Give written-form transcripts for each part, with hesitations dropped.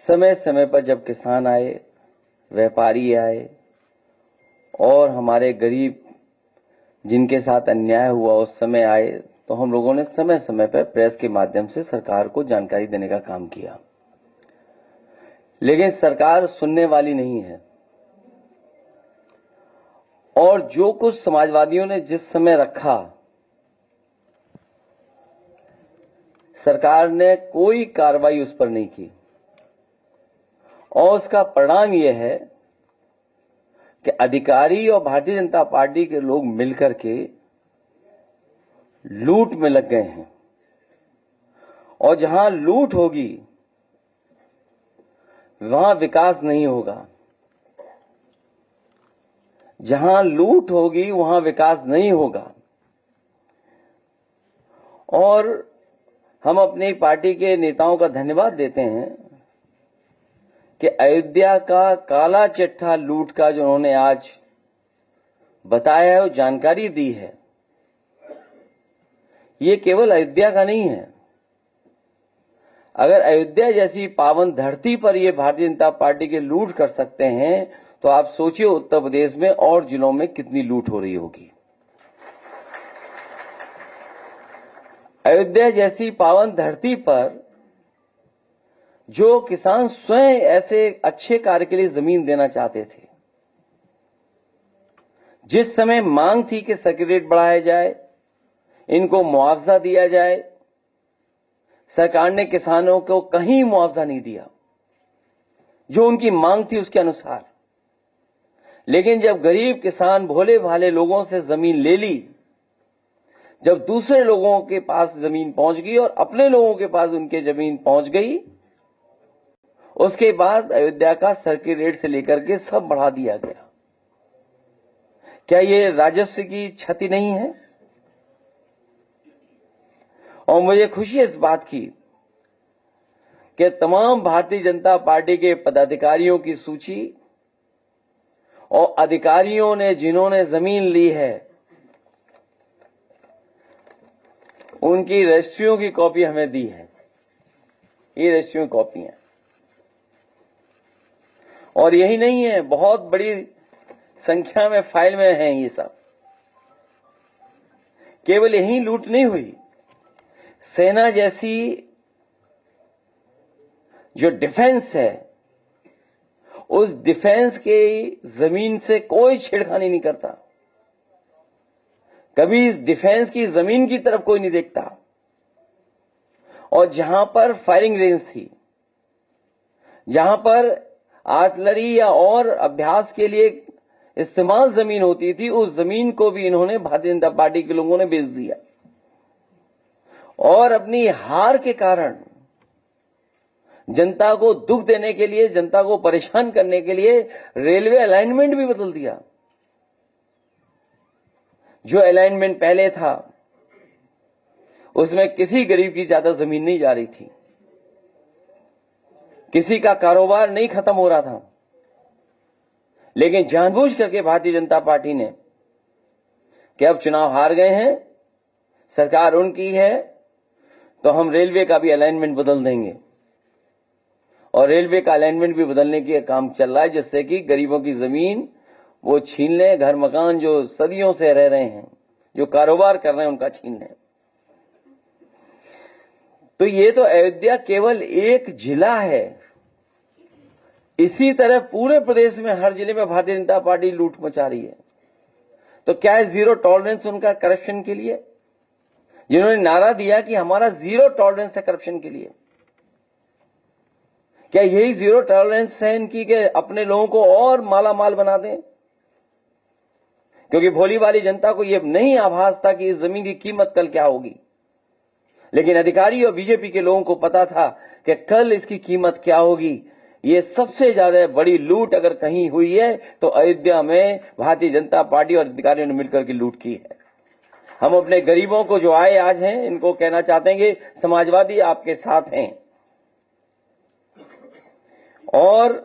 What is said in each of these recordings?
समय समय पर जब किसान आए, व्यापारी आए और हमारे गरीब जिनके साथ अन्याय हुआ उस समय आए, तो हम लोगों ने समय समय पर प्रेस के माध्यम से सरकार को जानकारी देने का काम किया। लेकिन सरकार सुनने वाली नहीं है और जो कुछ समाजवादियों ने जिस समय रखा, सरकार ने कोई कार्रवाई उस पर नहीं की और उसका परिणाम यह है कि अधिकारी और भारतीय जनता पार्टी के लोग मिलकर के लूट में लग गए हैं। और जहां लूट होगी वहां विकास नहीं होगा, जहां लूट होगी वहां विकास नहीं होगा। और हम अपनी पार्टी के नेताओं का धन्यवाद देते हैं कि अयोध्या का काला चिट्ठा लूट का जो उन्होंने आज बताया है और जानकारी दी है, ये केवल अयोध्या का नहीं है। अगर अयोध्या जैसी पावन धरती पर ये भारतीय जनता पार्टी के लूट कर सकते हैं, तो आप सोचिए उत्तर प्रदेश में और जिलों में कितनी लूट हो रही होगी। अयोध्या जैसी पावन धरती पर जो किसान स्वयं ऐसे अच्छे कार्य के लिए जमीन देना चाहते थे, जिस समय मांग थी कि सर्किट रेट बढ़ाया जाए, इनको मुआवजा दिया जाए, सरकार ने किसानों को कहीं मुआवजा नहीं दिया जो उनकी मांग थी उसके अनुसार। लेकिन जब गरीब किसान भोले भाले लोगों से जमीन ले ली, जब दूसरे लोगों के पास जमीन पहुंच गई और अपने लोगों के पास उनके जमीन पहुंच गई, उसके बाद अयोध्या का सर्किट रेट से लेकर के सब बढ़ा दिया गया। क्या ये राजस्व की क्षति नहीं है? और मुझे खुशी है इस बात की कि तमाम भारतीय जनता पार्टी के पदाधिकारियों की सूची और अधिकारियों ने जिन्होंने जमीन ली है उनकी रजिस्ट्रियों की कॉपी हमें दी है। ये रजिस्ट्रियों की कॉपी है। और यही नहीं है, बहुत बड़ी संख्या में फाइल में हैं ये सब। केवल यही लूट नहीं हुई, सेना जैसी जो डिफेंस है, उस डिफेंस के जमीन से कोई छेड़खानी नहीं करता। कभी इस डिफेंस की जमीन की तरफ कोई नहीं देखता। और जहां पर फायरिंग रेंज थी, जहां पर आर्टिलरी या और अभ्यास के लिए इस्तेमाल जमीन होती थी, उस जमीन को भी इन्होंने भारतीय जनता पार्टी के लोगों ने बेच दिया। और अपनी हार के कारण जनता को दुख देने के लिए, जनता को परेशान करने के लिए रेलवे अलाइनमेंट भी बदल दिया। जो अलाइनमेंट पहले था उसमें किसी गरीब की ज्यादा जमीन नहीं जा रही थी, किसी का कारोबार नहीं खत्म हो रहा था। लेकिन जानबूझ करके भारतीय जनता पार्टी ने कि अब चुनाव हार गए हैं, सरकार उनकी है, तो हम रेलवे का भी अलाइनमेंट बदल देंगे। और रेलवे का अलाइनमेंट भी बदलने के काम चल रहा है, जिससे कि गरीबों की जमीन वो छीन ले, घर मकान जो सदियों से रह रहे हैं, जो कारोबार कर रहे हैं, उनका छीन ले। तो ये तो अयोध्या केवल एक जिला है। इसी तरह पूरे प्रदेश में हर जिले में भारतीय जनता पार्टी लूट मचा रही है। तो क्या है जीरो टॉलरेंस उनका करप्शन के लिए, जिन्होंने नारा दिया कि हमारा जीरो टॉलरेंस है करप्शन के लिए? क्या यही जीरो टॉलरेंस है इनकी कि अपने लोगों को और माला माल बना दें? क्योंकि भोली वाली जनता को यह नहीं आभास था कि इस जमीन की कीमत कल क्या होगी। लेकिन अधिकारी और बीजेपी के लोगों को पता था कि कल इसकी कीमत क्या होगी। ये सबसे ज्यादा बड़ी लूट अगर कहीं हुई है तो अयोध्या में भारतीय जनता पार्टी और अधिकारियों ने मिलकर के लूट की है। हम अपने गरीबों को जो आए आज हैं, इनको कहना चाहते हैं कि समाजवादी आपके साथ हैं। और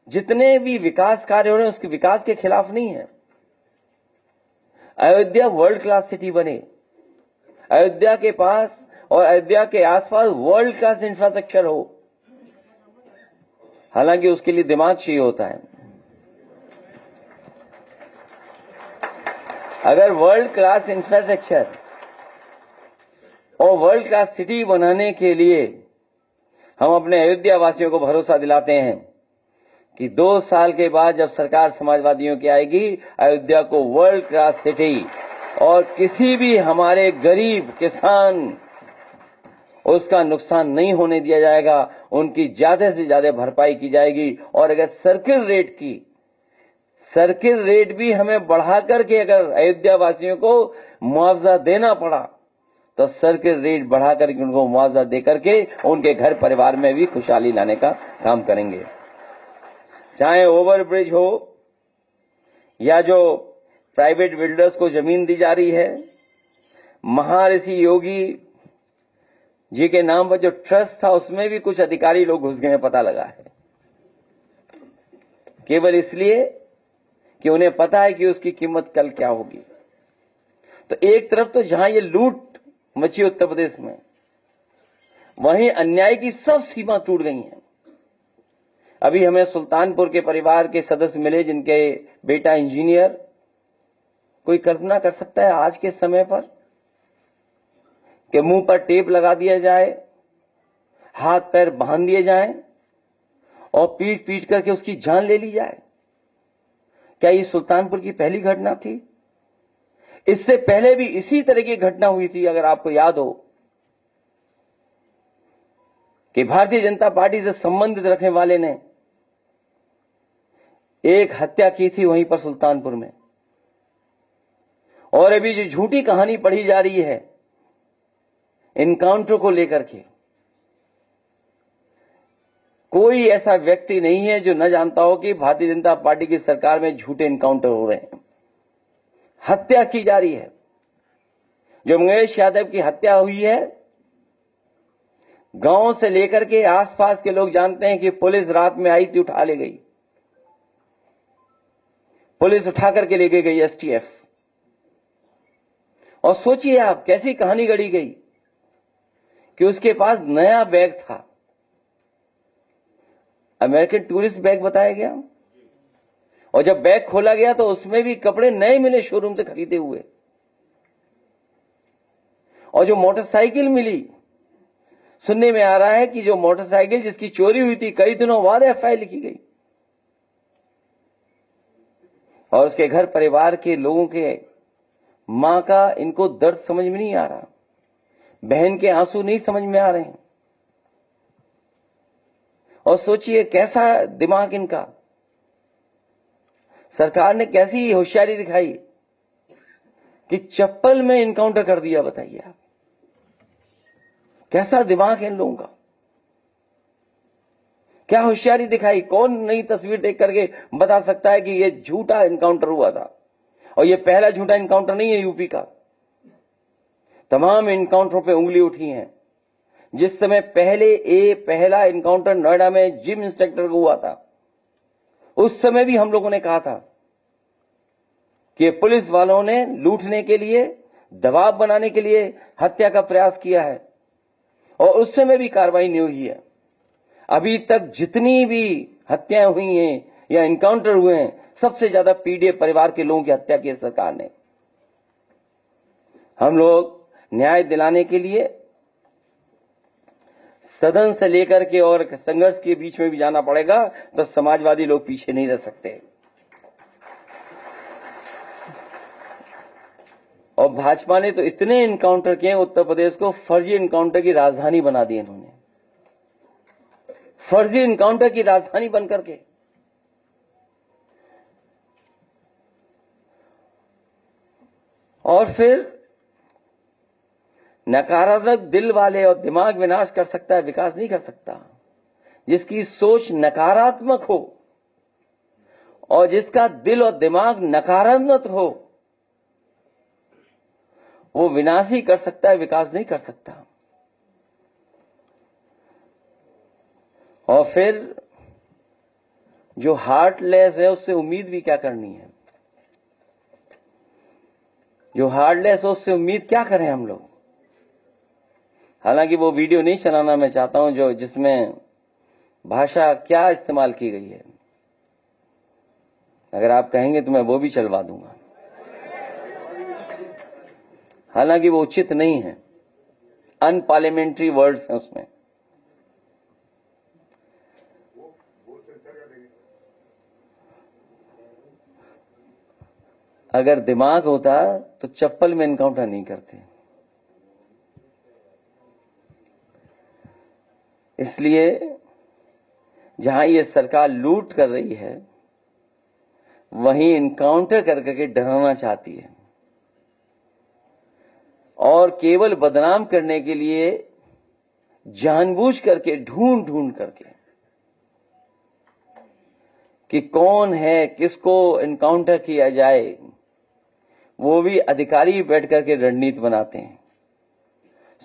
जितने भी विकास कार्य हो रहे हैं उसके विकास के खिलाफ नहीं है। अयोध्या वर्ल्ड क्लास सिटी बने, अयोध्या के पास और अयोध्या के आसपास वर्ल्ड क्लास इंफ्रास्ट्रक्चर हो। हालांकि उसके लिए दिमाग चाहिए होता है। अगर वर्ल्ड क्लास इंफ्रास्ट्रक्चर और वर्ल्ड क्लास सिटी बनाने के लिए हम अपने अयोध्या वासियों को भरोसा दिलाते हैं कि 2 साल के बाद जब सरकार समाजवादियों की आएगी, अयोध्या को वर्ल्ड क्लास सिटी और किसी भी हमारे गरीब किसान उसका नुकसान नहीं होने दिया जाएगा, उनकी ज्यादा से ज्यादा भरपाई की जाएगी। और अगर सर्किल रेट भी हमें बढ़ा करके अगर अयोध्या वासियों को मुआवजा देना पड़ा तो सर्किल रेट बढ़ा करके उनको मुआवजा दे करके उनके घर परिवार में भी खुशहाली लाने का काम करेंगे। चाहे ओवरब्रिज हो या जो प्राइवेट बिल्डर्स को जमीन दी जा रही है, महर्षि योगी जी के नाम पर जो ट्रस्ट था उसमें भी कुछ अधिकारी लोग घुस गए हैं, पता लगा है, केवल इसलिए कि उन्हें पता है कि उसकी कीमत कल क्या होगी। तो एक तरफ तो जहां ये लूट मची उत्तर प्रदेश में, वहीं अन्याय की सब सीमा टूट गई हैं। अभी हमें सुल्तानपुर के परिवार के सदस्य मिले जिनके बेटा इंजीनियर। कोई कल्पना कर सकता है आज के समय पर कि मुंह पर टेप लगा दिया जाए, हाथ पैर बांध दिए जाएं और पीट पीट करके उसकी जान ले ली जाए? क्या ये सुल्तानपुर की पहली घटना थी? इससे पहले भी इसी तरह की घटना हुई थी। अगर आपको याद हो कि भारतीय जनता पार्टी से संबंधित रखने वाले ने एक हत्या की थी वहीं पर सुल्तानपुर में। और अभी जो झूठी कहानी पढ़ी जा रही है इनकाउंटर को लेकर के, कोई ऐसा व्यक्ति नहीं है जो न जानता हो कि भारतीय जनता पार्टी की सरकार में झूठे इनकाउंटर हो रहे हैं, हत्या की जा रही है। जो मंगेश यादव की हत्या हुई है, गांव से लेकर के आसपास के लोग जानते हैं कि पुलिस रात में आई थी, उठा ले गई, पुलिस उठा करके लेके गई एसटीएफ। और सोचिए आप कैसी कहानी गढ़ी गई कि उसके पास नया बैग था, अमेरिकन टूरिस्ट बैग बताया गया, और जब बैग खोला गया तो उसमें भी कपड़े नए मिले शोरूम से खरीदे हुए। और जो मोटरसाइकिल मिली, सुनने में आ रहा है कि जो मोटरसाइकिल जिसकी चोरी हुई थी कई दिनों बाद एफआईआर लिखी गई और उसके घर परिवार के लोगों के मां का इनको दर्द समझ में नहीं आ रहा, बहन के आंसू नहीं समझ में आ रहे हैं। और सोचिए कैसा दिमाग इनका, सरकार ने कैसी होशियारी दिखाई कि चप्पल में इनकाउंटर कर दिया। बताइए आप कैसा दिमाग है इन लोगों का, क्या होशियारी दिखाई। कौन नई तस्वीर देख करके बता सकता है कि यह झूठा इनकाउंटर हुआ था? और यह पहला झूठा इनकाउंटर नहीं है यूपी का, तमाम इनकाउंटरों पे उंगली उठी है। जिस समय पहला इनकाउंटर नोएडा में जिम इंस्ट्रक्टर को हुआ था, उस समय भी हम लोगों ने कहा था कि पुलिस वालों ने लूटने के लिए, दबाव बनाने के लिए हत्या का प्रयास किया है, और उस समय भी कार्रवाई नहीं हुई है। अभी तक जितनी भी हत्याएं हुई हैं या इनकाउंटर हुए हैं, सबसे ज्यादा पीड़ित परिवार के लोगों की हत्या की सरकार ने। हम लोग न्याय दिलाने के लिए सदन से लेकर के और संघर्ष के बीच में भी जाना पड़ेगा, तो समाजवादी लोग पीछे नहीं रह सकते। और भाजपा ने तो इतने इनकाउंटर किए, उत्तर प्रदेश को फर्जी इनकाउंटर की राजधानी बना दी इन्होंने, फर्जी इनकाउंटर की राजधानी बनकर के। और फिर नकारात्मक दिल वाले, और दिमाग विनाश कर सकता है, विकास नहीं कर सकता। जिसकी सोच नकारात्मक हो और जिसका दिल और दिमाग नकारात्मक हो, वो विनाश ही कर सकता है, विकास नहीं कर सकता। और फिर जो हार्टलेस है उससे उम्मीद भी क्या करनी है? जो हार्टलेस है उससे उम्मीद क्या करें हम लोग? हालांकि वो वीडियो नहीं चलाना मैं चाहता हूं जो जिसमें भाषा क्या इस्तेमाल की गई है, अगर आप कहेंगे तो मैं वो भी चलवा दूंगा, हालांकि वो उचित नहीं है, अनपार्लियामेंट्री वर्ड्स हैं उसमें। अगर दिमाग होता तो चप्पल में एनकाउंटर नहीं करते। इसलिए जहां ये सरकार लूट कर रही है वहीं एनकाउंटर करके डराना चाहती है और केवल बदनाम करने के लिए जानबूझ करके ढूंढ करके कि कौन है, किसको एनकाउंटर किया जाए, वो भी अधिकारी बैठ करके रणनीति बनाते हैं।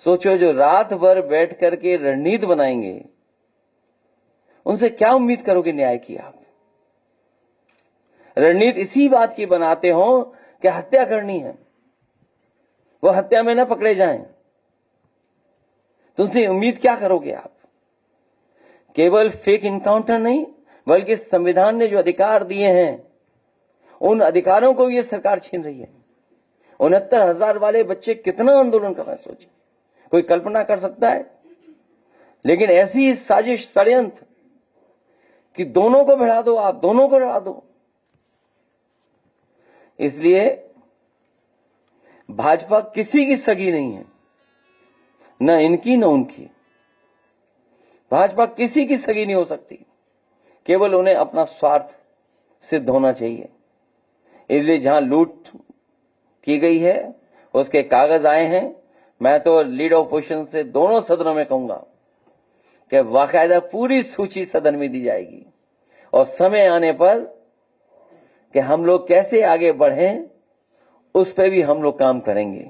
सोचो, जो रात भर बैठ करके रणनीति बनाएंगे उनसे क्या उम्मीद करोगे न्याय की आप? रणनीति इसी बात की बनाते हो कि हत्या करनी है, वो हत्या में न पकड़े जाएं, तुमसे उम्मीद क्या करोगे आप? केवल फेक इनकाउंटर नहीं, बल्कि संविधान ने जो अधिकार दिए हैं उन अधिकारों को ये सरकार छीन रही है। 69,000 वाले बच्चे कितना आंदोलन कर रहे हैं, सोचिए, कोई कल्पना कर सकता है? लेकिन ऐसी साजिश, षड्यंत्र कि दोनों को भिड़ा दो, आप दोनों को भिड़ा दो। इसलिए भाजपा किसी की सगी नहीं है, न इनकी न उनकी। भाजपा किसी की सगी नहीं हो सकती, केवल उन्हें अपना स्वार्थ सिद्ध होना चाहिए। इसलिए जहां लूट की गई है उसके कागज आए हैं। मैं तो लीडर ऑपोजिशन से दोनों सदनों में कहूंगा कि बाकायदा पूरी सूची सदन में दी जाएगी और समय आने पर कि हम लोग कैसे आगे बढ़ें उस पर भी हम लोग काम करेंगे।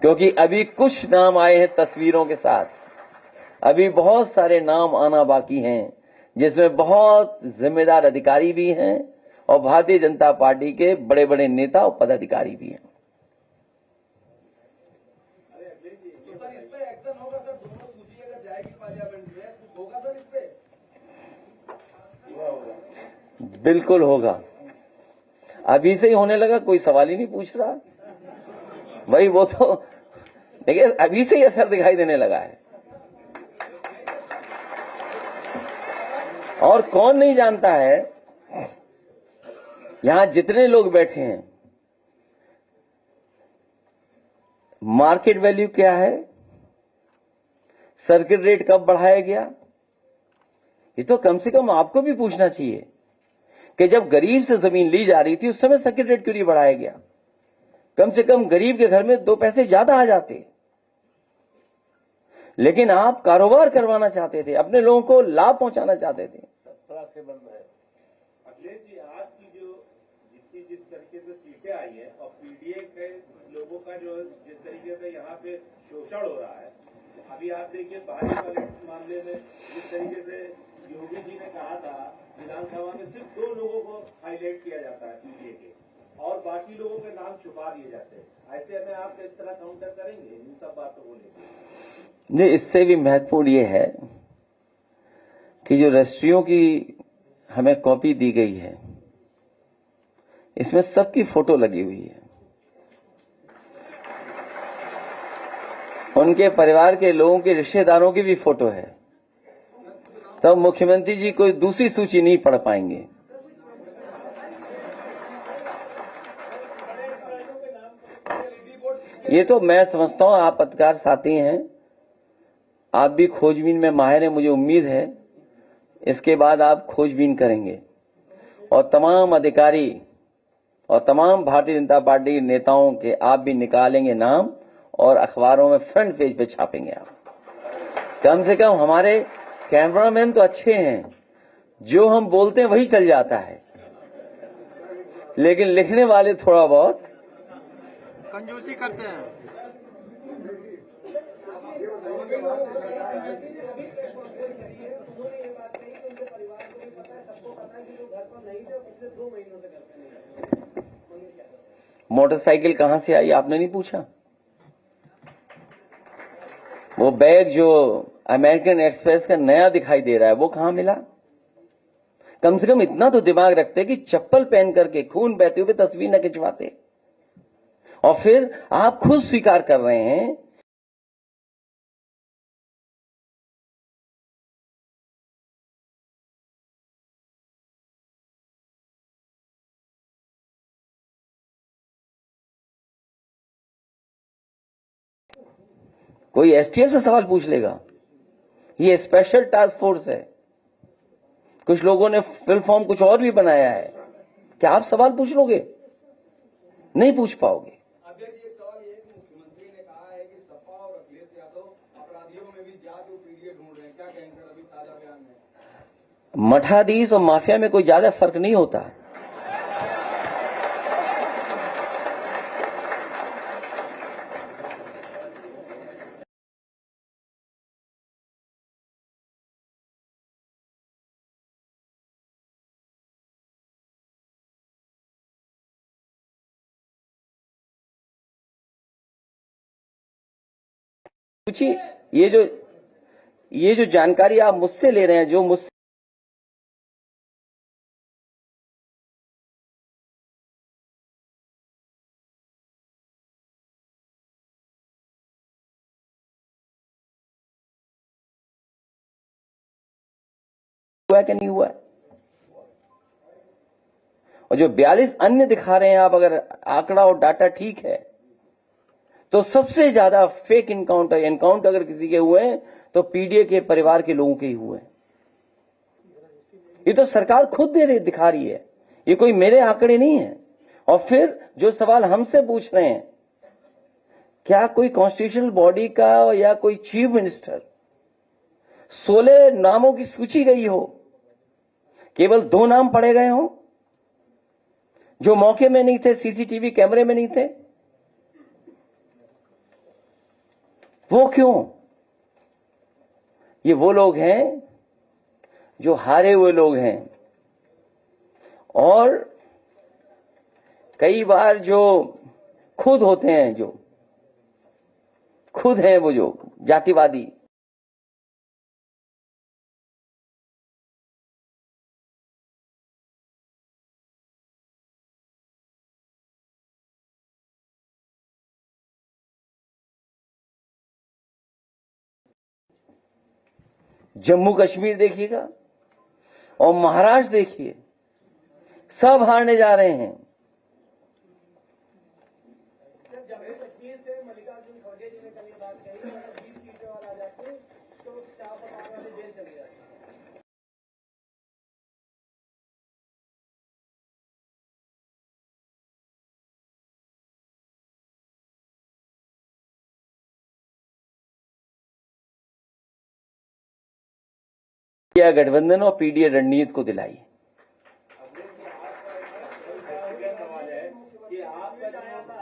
क्योंकि अभी कुछ नाम आए हैं तस्वीरों के साथ, अभी बहुत सारे नाम आना बाकी हैं, जिसमें बहुत जिम्मेदार अधिकारी भी हैं और भारतीय जनता पार्टी के बड़े बड़े नेता और पदाधिकारी भी हैं। बिल्कुल होगा, अभी से ही होने लगा, कोई सवाल ही नहीं पूछ रहा भाई। वो तो देखिए अभी से ही असर दिखाई देने लगा है। और कौन नहीं जानता है, यहां जितने लोग बैठे हैं, मार्केट वैल्यू क्या है, सर्किट रेट कब बढ़ाया गया, ये तो कम से कम आपको भी पूछना चाहिए कि जब गरीब से जमीन ली जा रही थी उस समय सर्किट रेट क्यों नहीं बढ़ाया गया? कम से कम गरीब के घर में 2 पैसे ज्यादा आ जाते। लेकिन आप कारोबार करवाना चाहते थे, अपने लोगों को लाभ पहुंचाना चाहते थे। से बंद है। अखिलेश जी, आज की जो जिस तरीके से सीटें आई है और पीडीए के लोगों का जो जिस तरीके से यहाँ पे शोषण हो रहा है, अभी आप देखिए भारी वाले मामले में जिस तरीके से योगी जी ने कहा था विधानसभा में सिर्फ 2 लोगों को हाईलाइट किया जाता है पीडीए के और बाकी लोगों के नाम छुपा दिए जाते हैं। ऐसे में आप किस तरह काउंटर करेंगे इन सब बातों को लेकर? नहीं, इससे भी महत्वपूर्ण ये है कि जो रजिस्ट्रियों की हमें कॉपी दी गई है इसमें सबकी फोटो लगी हुई है, उनके परिवार के लोगों के रिश्तेदारों की भी फोटो है। तब मुख्यमंत्री जी कोई दूसरी सूची नहीं पढ़ पाएंगे। ये तो मैं समझता हूं, आप पत्रकार साथी हैं, आप भी खोजबीन में माहिर हैं, मुझे उम्मीद है इसके बाद आप खोजबीन करेंगे और तमाम अधिकारी और तमाम भारतीय जनता पार्टी के नेताओं के आप भी निकालेंगे नाम और अखबारों में फ्रंट पेज पे छापेंगे आप। कम से कम हमारे कैमरामैन तो अच्छे हैं, जो हम बोलते हैं वही चल जाता है, लेकिन लिखने वाले थोड़ा बहुत कंजूसी करते हैं। मोटरसाइकिल कहां से आई आपने नहीं पूछा? वो वो बैग जो अमेरिकन एक्सप्रेस का नया दिखाई दे रहा है वो कहां मिला? कम से कम इतना तो दिमाग रखते कि चप्पल पहन करके खून बहते हुए तस्वीर न खिंचवाते। और फिर आप खुद स्वीकार कर रहे हैं कोई एसटीएफ से सवाल पूछ लेगा। ये स्पेशल टास्क फोर्स है। कुछ लोगों ने फिल फॉर्म कुछ और भी बनाया है। क्या आप सवाल पूछ लोगे? नहीं पूछ पाओगे। अध्यक्ष, ये सवाल ये है कि मुख्यमंत्री ने कहा है कि सपा और अखिलेश यादव अपराधियों में भी जात और पीढ़ी ढूंढ रहे हैं, क्या कहेंगे अभी ताजा बयान में? मठाधीश और माफिया में कोई ज्यादा फर्क नहीं होता। पूछिए, ये जो जानकारी आप मुझसे ले रहे हैं, जो मुझसे हुआ कि नहीं हुआ, और जो 42 अन्य दिखा रहे हैं आप, अगर आंकड़ा और डाटा ठीक है तो सबसे ज्यादा फेक एनकाउंटर अगर किसी के हुए हैं तो पीडीए के परिवार के लोगों के ही हुए हैं। ये तो सरकार खुद दिखा रही है, ये कोई मेरे आंकड़े नहीं है। और फिर जो सवाल हमसे पूछ रहे हैं, क्या कोई कॉन्स्टिट्यूशनल बॉडी का या कोई चीफ मिनिस्टर 16 नामों की सूची गई हो, केवल 2 नाम पढ़े गए हों जो मौके में नहीं थे, सीसीटीवी कैमरे में नहीं थे? वो क्यों? ये वो लोग हैं जो हारे हुए लोग हैं, और कई बार जो खुद होते हैं, जो खुद हैं वो जो जातिवादी। जम्मू कश्मीर देखिएगा और महाराष्ट्र देखिए, सब हारने जा रहे हैं। जम्मू कश्मीर से मल्लिकार्जुन खड़गे जी ने कल ये बात कही, अगर 20 सीटें वाला आ जाते तो 4 वाले जेल चले जाते। इंडिया गठबंधन और पीडीए रणनीति को दिलाई। सवाल है कि आपका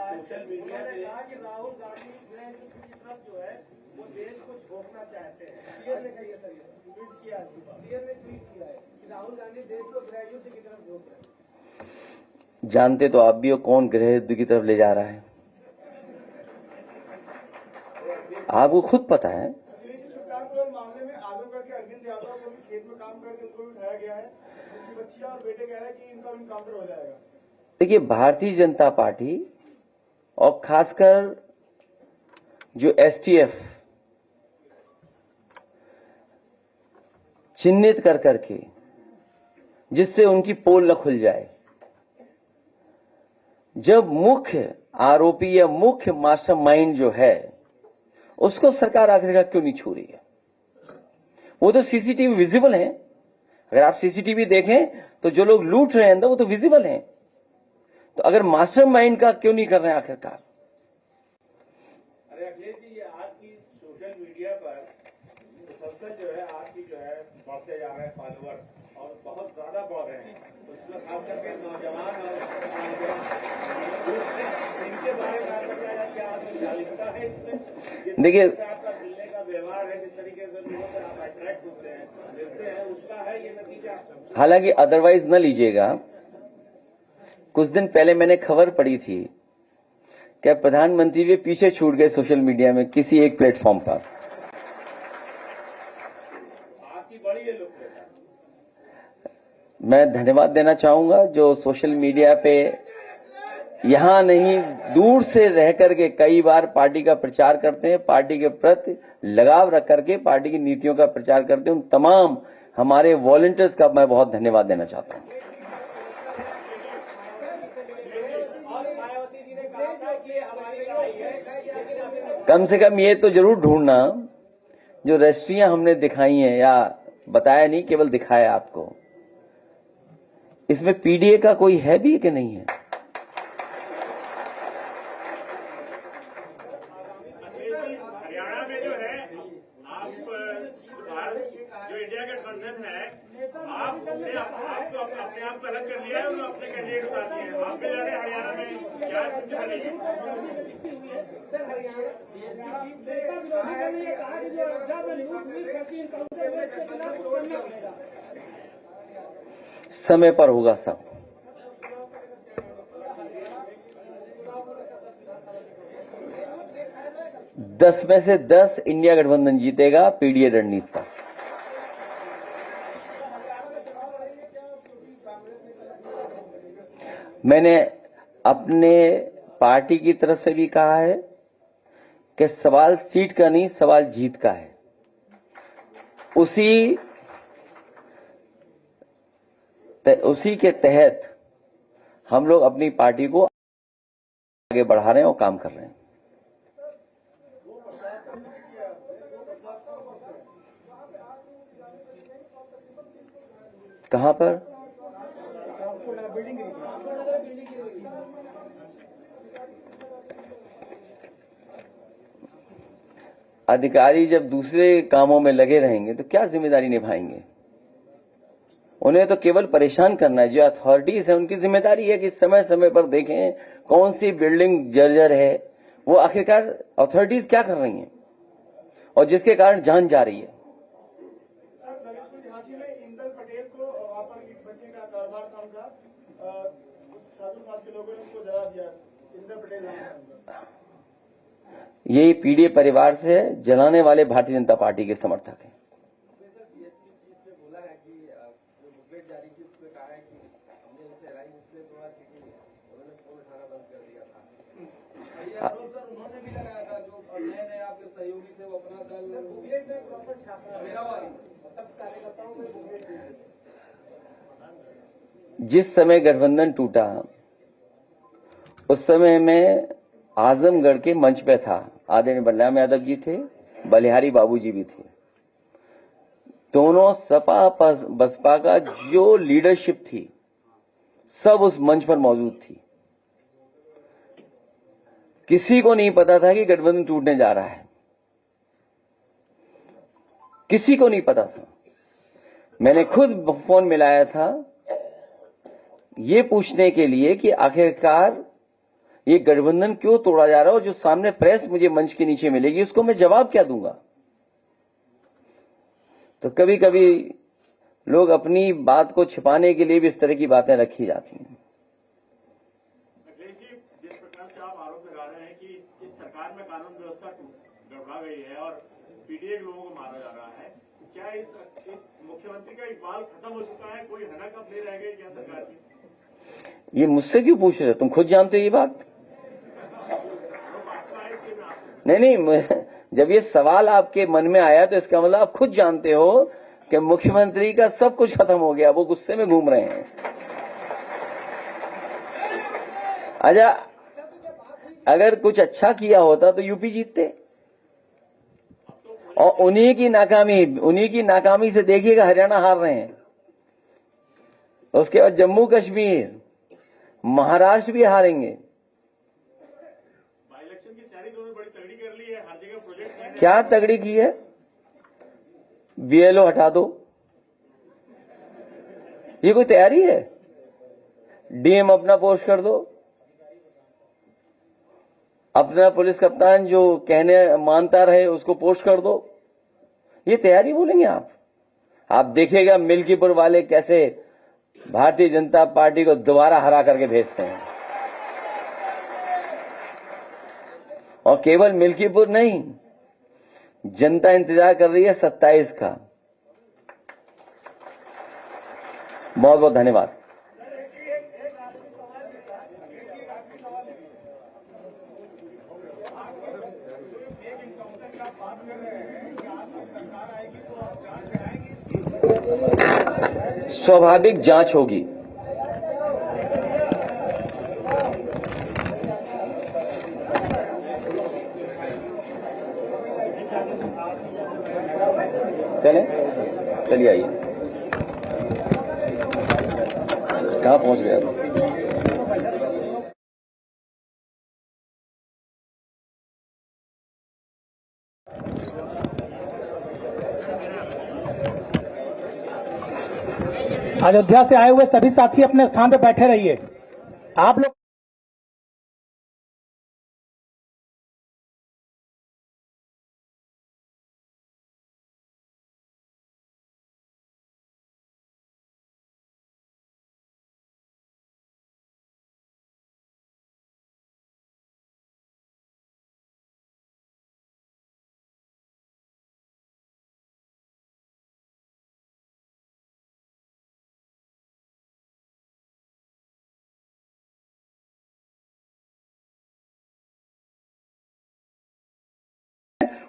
सोशल मीडिया पे राहुल गांधी जो है वो देश को छोड़ना चाहते हैं। सीएम ने कही है, सर ट्वीट किया, सीएम ने ट्वीट किया है कि राहुल गांधी देश को गृह युद्ध की तरफ रोक रहे हैं। जानते तो आप भी हो कौन गृह युद्ध की तरफ ले जा रहा है, आपको खुद पता है। मामले में आजमगढ़ के अरविंद यादव को भी खेत में काम करके उनको भी उठाया गया है। उनकी बच्चियां और बेटे कह रहे हैं कि इनका इनकाउंटर हो जाएगा। देखिए, भारतीय जनता पार्टी और खासकर जो एसटीएफ चिन्हित कर करके, जिससे उनकी पोल न खुल जाए, जब मुख्य आरोपी या मुख्य मास्टरमाइंड जो है उसको सरकार आखिरकार क्यों नहीं छू रही है? वो तो सीसीटीवी विजिबल है। अगर आप सीसीटीवी देखें तो जो लोग लूट रहे हैं अंदर वो तो विजिबल हैं। तो अगर मास्टरमाइंड का क्यों नहीं कर रहे हैं आखिरकार? अरे अखिलेश जी, ये आपकी सोशल मीडिया पर मुसलसल जो है आपकी जो है बढ़ते जा रहे हैं फॉलोअर, और बहुत ज्यादा बढ़ रहे हैं। उसमें खास करके नौजवान और इनके बारे में आपका क्या जागरूकता है इसमें? देखिए, आपका मिलने का व्यवहार है, जिस तरीके से लोगों से आप अट्रैक्ट होते हैं, मिलते हैं, उसका है ये नतीजा। हालांकि अदरवाइज न लीजिएगा, कुछ दिन पहले मैंने खबर पड़ी थी कि प्रधानमंत्री भी पीछे छूट गए सोशल मीडिया में किसी एक प्लेटफॉर्म पर। मैं धन्यवाद देना चाहूंगा जो सोशल मीडिया पे यहां नहीं दूर से रह करके कई बार पार्टी का प्रचार करते हैं, पार्टी के प्रति लगाव रख करके पार्टी की नीतियों का प्रचार करते हैं। उन तमाम हमारे वॉलंटियर्स का मैं बहुत धन्यवाद देना चाहता हूं। कम से कम ये तो जरूर ढूंढना जो रजिस्ट्रियां हमने दिखाई हैं, या बताया नहीं केवल दिखाया आपको, इसमें पीडीए का कोई है भी कि नहीं है? हरियाणा में जो है आप जो इंडिया गठबंधन है, आपने आपको अपने आप को अलग कर लिया है और अपने कैंडिडेट उतार दिए हैं। आप भी जा रहे हैं हरियाणा में, क्या स्थिति बनेगी? समय पर होगा सब। दस में से 10 इंडिया गठबंधन जीतेगा पीडीए रणनीति पर। मैंने अपने पार्टी की तरफ से भी कहा है कि सवाल सीट का नहीं, सवाल जीत का है। उसी के तहत हम लोग अपनी पार्टी को आगे बढ़ा रहे हैं और काम कर रहे हैं। कहां पर? अधिकारी जब दूसरे कामों में लगे रहेंगे तो क्या जिम्मेदारी निभाएंगे? उन्हें तो केवल परेशान करना है। जो अथॉरिटीज है उनकी जिम्मेदारी है कि समय समय पर देखें कौन सी बिल्डिंग जर्जर है, वो आखिरकार अथॉरिटीज क्या कर रही हैं और जिसके कारण जान जा रही है। झांसी में इंदल पटेल को वहां पर ईंट भट्टे का कारोबार था उनका, साधु समाज के लोगों ने उनको जला दिया। इंदल पटेल ये पीडीए परिवार से जलाने वाले भारतीय जनता पार्टी के समर्थक हैं। उन्होंने भी लगाया था, जो नए आपके सहयोगी थे वो अपना दल जिस समय गठबंधन टूटा उस समय मैं आजमगढ़ के मंच पे था। आदरणीय बलराम यादव जी थे, बलिहारी बाबूजी भी थे। दोनों सपा बसपा का जो लीडरशिप थी सब उस मंच पर मौजूद थी। किसी को नहीं पता था कि गठबंधन टूटने जा रहा है, किसी को नहीं पता था। मैंने खुद फोन मिलाया था ये पूछने के लिए कि आखिरकार ये गठबंधन क्यों तोड़ा जा रहा है, और जो सामने प्रेस मुझे मंच के नीचे मिलेगी उसको मैं जवाब क्या दूंगा। तो कभी कभी लोग अपनी बात को छिपाने के लिए भी इस तरह की बातें रखी जाती हैं। जिस प्रकार से आप आरोप लगा रहे हैं कि इस सरकार में कानून व्यवस्था गड़बड़ा गई है और पीडीए लोगों को मारा जा रहा है, क्या इस मुख्यमंत्री का इकबाल खत्म हो चुका है? कोई हनक अब नहीं रह गई क्या सरकार की? ये मुझसे क्यों पूछ रहे हो? तुम खुद जानते हो ये बात। नहीं, जब ये सवाल आपके मन में आया तो इसका मतलब आप खुद जानते हो कि मुख्यमंत्री का सब कुछ खत्म हो गया, वो गुस्से में घूम रहे हैं। अच्छा, अगर कुछ अच्छा किया होता तो यूपी जीतते, और उन्हीं की नाकामी से देखिएगा हरियाणा हार रहे हैं। उसके बाद जम्मू कश्मीर, महाराष्ट्र भी हारेंगे। इलेक्शन की तैयारी तो बड़ी तगड़ी कर ली है, हर जगह प्रोजेक्ट। क्या तगड़ी की है? बीएलओ हटा दो, ये कोई तैयारी है? डीएम अपना पोस्ट कर दो, अपना पुलिस कप्तान जो कहने मानता रहे उसको पोस्ट कर दो, ये तैयारी बोलेंगे आप? आप देखिएगा मिल्कीपुर वाले कैसे भारतीय जनता पार्टी को दोबारा हरा करके भेजते हैं। और केवल मिल्कीपुर नहीं, जनता इंतजार कर रही है 27 का। बहुत बहुत धन्यवाद। स्वाभाविक जांच होगी। चलिए आइए। कहाँ पहुंच गया? अयोध्या से आए हुए सभी साथी अपने स्थान पर बैठे रहिए। आप लोग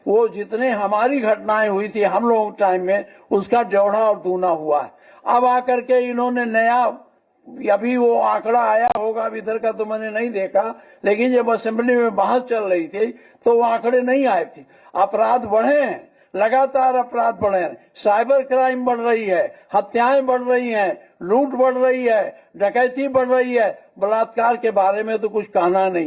वो जितने हमारी घटनाएं हुई थी हम लोग टाइम में, उसका जोड़ा और दूना हुआ है। अब आकर के इन्होंने नया, अभी वो आंकड़ा आया होगा, अभी इधर का तो मैंने नहीं देखा, लेकिन जब असेंबली में बहस चल रही थी तो वो आंकड़े नहीं आए थे। अपराध बढ़े हैं, लगातार अपराध बढ़े हैं, साइबर क्राइम बढ़ रही है, हत्याएं बढ़ रही हैं, लूट बढ़ रही है, डकैती बढ़ रही है, बलात्कार के बारे में तो कुछ कहना नहीं।